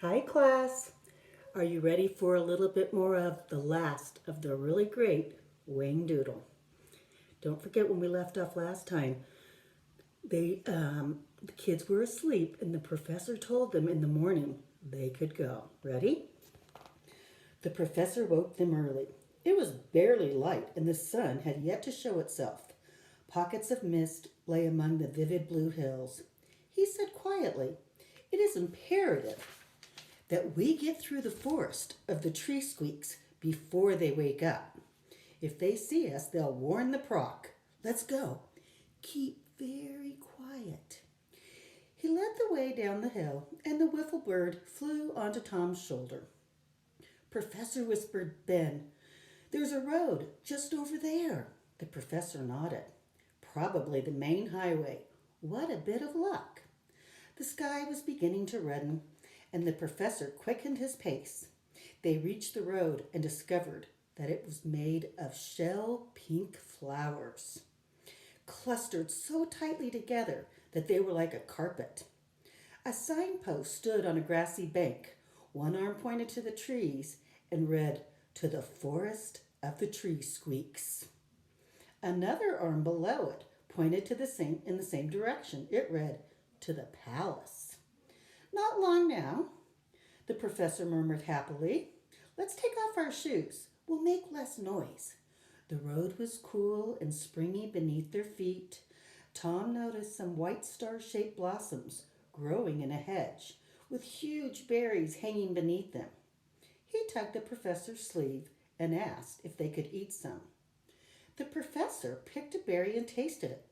Hi, class. Are you ready for a little bit more of the last of the really great Wangdoodle? Don't forget when we left off last time, the kids were asleep and the professor told them in the morning they could go. Ready? The professor woke them early. It was barely light and the sun had yet to show itself. Pockets of mist lay among the vivid blue hills. He said quietly, "It is imperative that we get through the forest of the tree squeaks before they wake up. If they see us, they'll warn the proc. Let's go. Keep very quiet." He led the way down the hill, and the wiffle bird flew onto Tom's shoulder. "Professor," whispered Ben, "there's a road just over there." The professor nodded. "Probably the main highway. What a bit of luck." The sky was beginning to redden, and the professor quickened his pace. They reached the road and discovered that it was made of shell pink flowers, clustered so tightly together that they were like a carpet. A signpost stood on a grassy bank. One arm pointed to the trees and read, "To the forest of the tree squeaks." Another arm below it pointed to the same direction. It read, "To the palace." "Not long now," the professor murmured happily. "Let's take off our shoes. We'll make less noise." The road was cool and springy beneath their feet. Tom noticed some white star-shaped blossoms growing in a hedge, with huge berries hanging beneath them. He tugged the professor's sleeve and asked if they could eat some. The professor picked a berry and tasted it.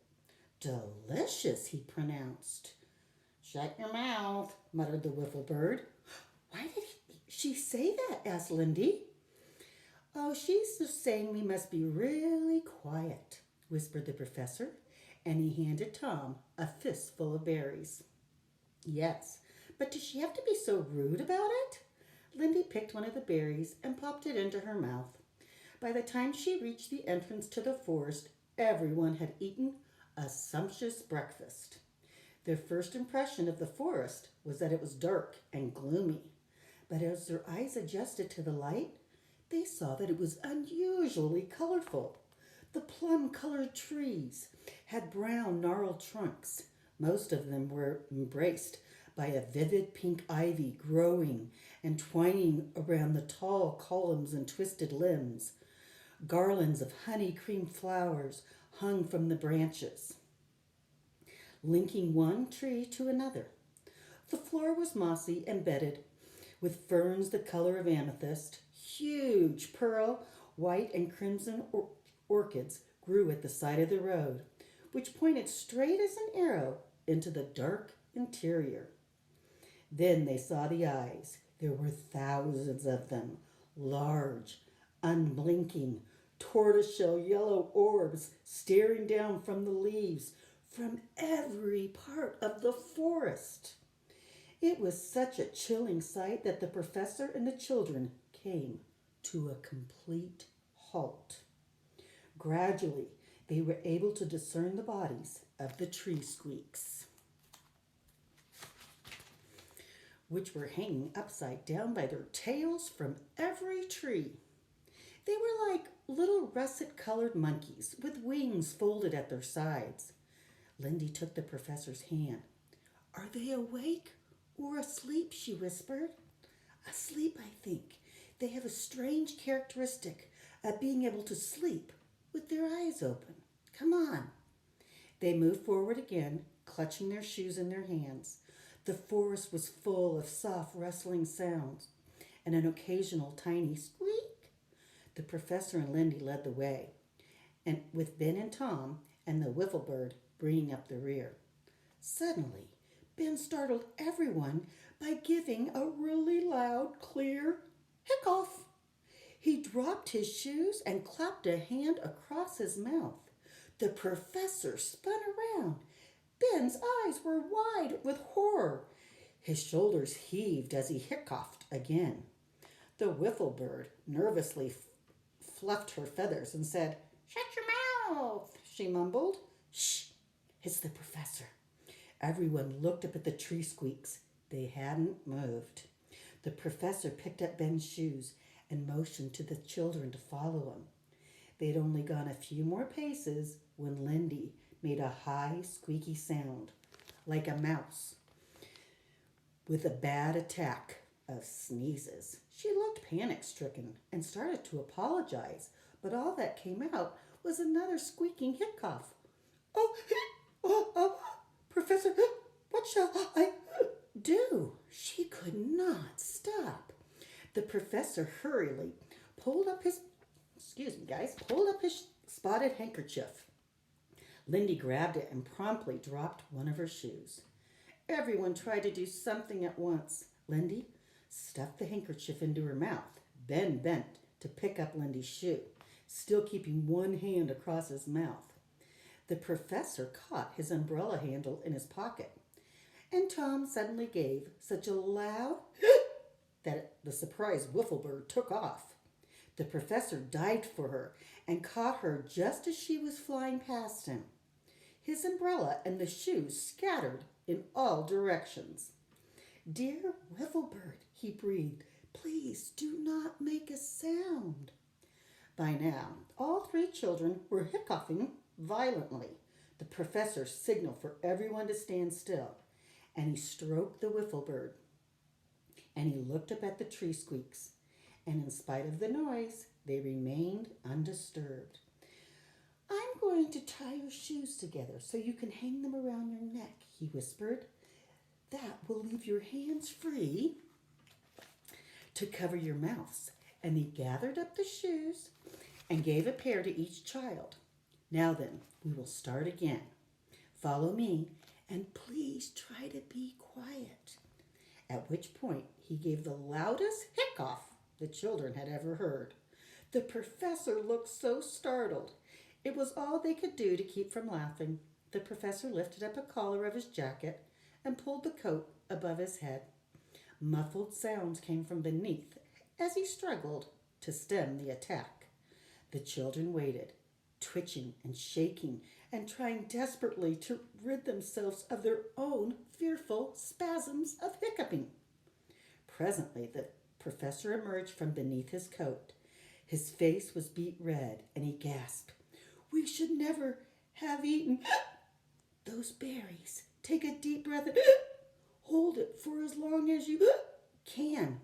"Delicious," he pronounced. "Shut your mouth," muttered the wiffle bird. "Why did she say that?" asked Lindy. "Oh, she's just saying we must be really quiet," whispered the professor, and he handed Tom a fistful of berries. "Yes, but does she have to be so rude about it?" Lindy picked one of the berries and popped it into her mouth. By the time she reached the entrance to the forest, everyone had eaten a sumptuous breakfast. Their first impression of the forest was that it was dark and gloomy, but as their eyes adjusted to the light, they saw that it was unusually colorful. The plum-colored trees had brown, gnarled trunks. Most of them were embraced by a vivid pink ivy growing and twining around the tall columns and twisted limbs. Garlands of honey cream flowers hung from the branches, linking one tree to another. The floor was mossy and bedded with ferns the color of amethyst. Huge pearl, white, and crimson orchids grew at the side of the road, which pointed straight as an arrow into the dark interior. Then they saw the eyes. There were thousands of them, large, unblinking, tortoiseshell yellow orbs staring down from the leaves from every part of the forest. It was such a chilling sight that the professor and the children came to a complete halt. Gradually, they were able to discern the bodies of the tree squeaks, which were hanging upside down by their tails from every tree. They were like little russet-colored monkeys with wings folded at their sides. Lindy took the professor's hand. "Are they awake or asleep?" she whispered. "Asleep, I think. They have a strange characteristic of being able to sleep with their eyes open. Come on." They moved forward again, clutching their shoes in their hands. The forest was full of soft rustling sounds and an occasional tiny squeak. The professor and Lindy led the way, and with Ben and Tom and the wiffle bird bringing up the rear. Suddenly, Ben startled everyone by giving a really loud, clear hiccough. He dropped his shoes and clapped a hand across his mouth. The professor spun around. Ben's eyes were wide with horror. His shoulders heaved as he hiccuped again. The wiffle bird nervously fluffed her feathers and said, "Shut your mouth," she mumbled. "Shh, it's the professor." Everyone looked up at the tree squeaks. They hadn't moved. The professor picked up Ben's shoes and motioned to the children to follow him. They'd only gone a few more paces when Lindy made a high, squeaky sound, like a mouse, with a bad attack of sneezes. She looked panic-stricken and started to apologize, but all that came out was another squeaking hiccough. Oh, Professor, what shall I do? She could not stop. The professor hurriedly pulled up his spotted handkerchief. Lindy grabbed it and promptly dropped one of her shoes. Everyone tried to do something at once. Lindy stuffed the handkerchief into her mouth. Ben bent to pick up Lindy's shoe, still keeping one hand across his mouth. The professor caught his umbrella handle in his pocket, and Tom suddenly gave such a loud that the surprised wiffle bird took off. The professor dived for her and caught her just as she was flying past him. His umbrella and the shoes scattered in all directions. "Dear Wifflebird," he breathed, "please do not make a sound." By now, all three children were hiccoughing violently. The professor signaled for everyone to stand still, and he stroked the Wifflebird, and he looked up at the tree squeaks, and in spite of the noise, they remained undisturbed. "I'm going to tie your shoes together so you can hang them around your neck," he whispered. "That will leave your hands free to cover your mouths." And he gathered up the shoes and gave a pair to each child. "Now then, we will start again. Follow me, and please try to be quiet." At which point he gave the loudest hiccough the children had ever heard. The professor looked so startled. It was all they could do to keep from laughing. The professor lifted up a collar of his jacket and pulled the coat above his head. Muffled sounds came from beneath as he struggled to stem the attack. The children waited, twitching and shaking and trying desperately to rid themselves of their own fearful spasms of hiccuping. Presently, the professor emerged from beneath his coat. His face was beet red, and he gasped, "We should never have eaten those berries. Take a deep breath and hold it for as long as you can."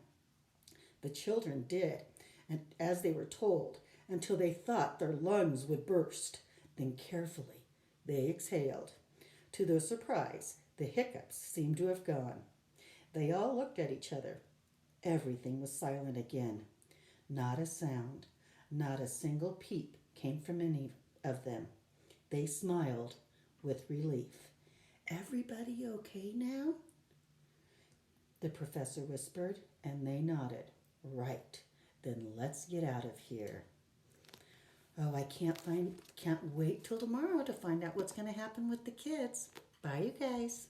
The children did, and as they were told, until they thought their lungs would burst. Then carefully they exhaled. To their surprise, the hiccups seemed to have gone. They all looked at each other. Everything was silent again. Not a sound, not a single peep came from any of them. They smiled with relief. "Everybody okay now?" the professor whispered, and they nodded. "Right, then let's get out of here." Oh, I can't wait till tomorrow to find out what's going to happen with the kids. Bye, you guys.